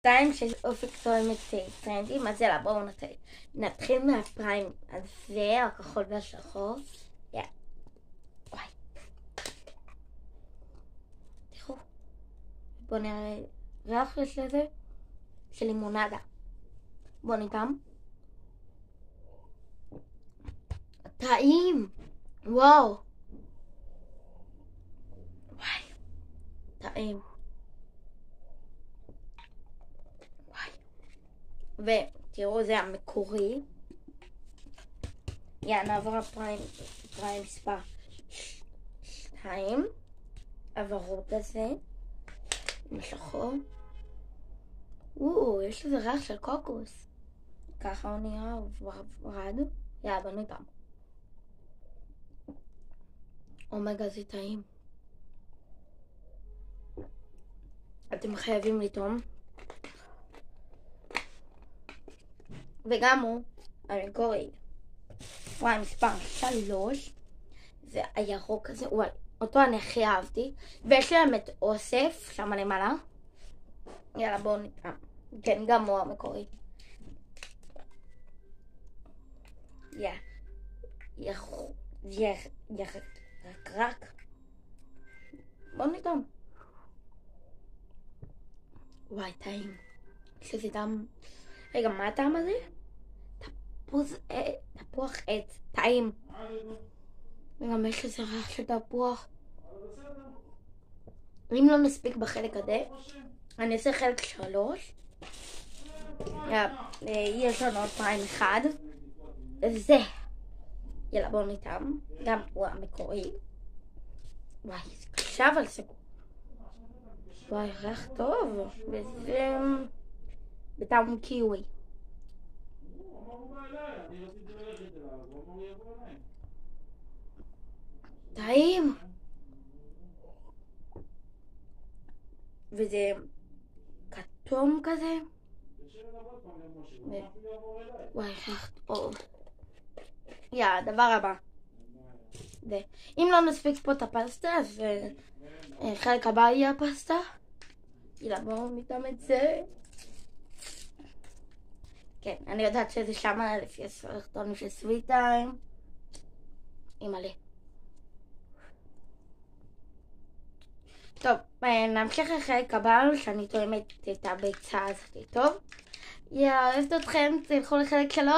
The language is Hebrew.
2 שאופק תואם את טרנדים, אז יאללה, בואו נתחיל מהפריים הזה, הכחול והשחור. יאללה. וואי. תראו. בואו נראה ריח יש לזה של לימונדה. בואו נטעם. טעים! וואו! וואי. טעים. ותראו, זה המקורי. נעבור לפריים מספר 2. הוורוד הזה. עם שחור. יש לזה ריח של קוקוס. ככה הוא נראה, ורד. בוא נטעם. אומגה זה טעים. אתם חייבים לטעום. וגם הוא המקורי. וואי, מספר 3. זה הירוק הזה. וואי, אותו אני הכי אהבתי. ויש להם את אוסף, שם למעלה. יאללה, בואו נטעם. כן, גם הוא המקורי. רק. בואו נטעם. וואי, טעים. יש לזה טעם. רגע, מה הטעם הזה? תפוח עץ, טעים. וגם יש לזה ריח של תפוח. אם לא נספיק בחלק הזה, אני אעשה חלק 3. יש לנו עוד פריים 1. זה. יאללה, בואו נטעם. גם הוא המקורי. וואי, זה קשה אבל סגור. וואי, ריח טוב. וזה בטעם קיווי. טעים. וזה כתום כזה. וואי, ריח טוב. הדבר הבא. אם לא נספיק פה את הפסטה, אז חלק הבא יהיה הפסטה. יאללה, בואו נטעם את זה. כן, אני יודעת שזה שמה לפי הסרטונים של סוויט טיים. מלא. טוב, נמשיך לחלק הבא שאני טועמת את הביצה הזאת, טוב? אוהבת אתכם, תלכו לחלק 3.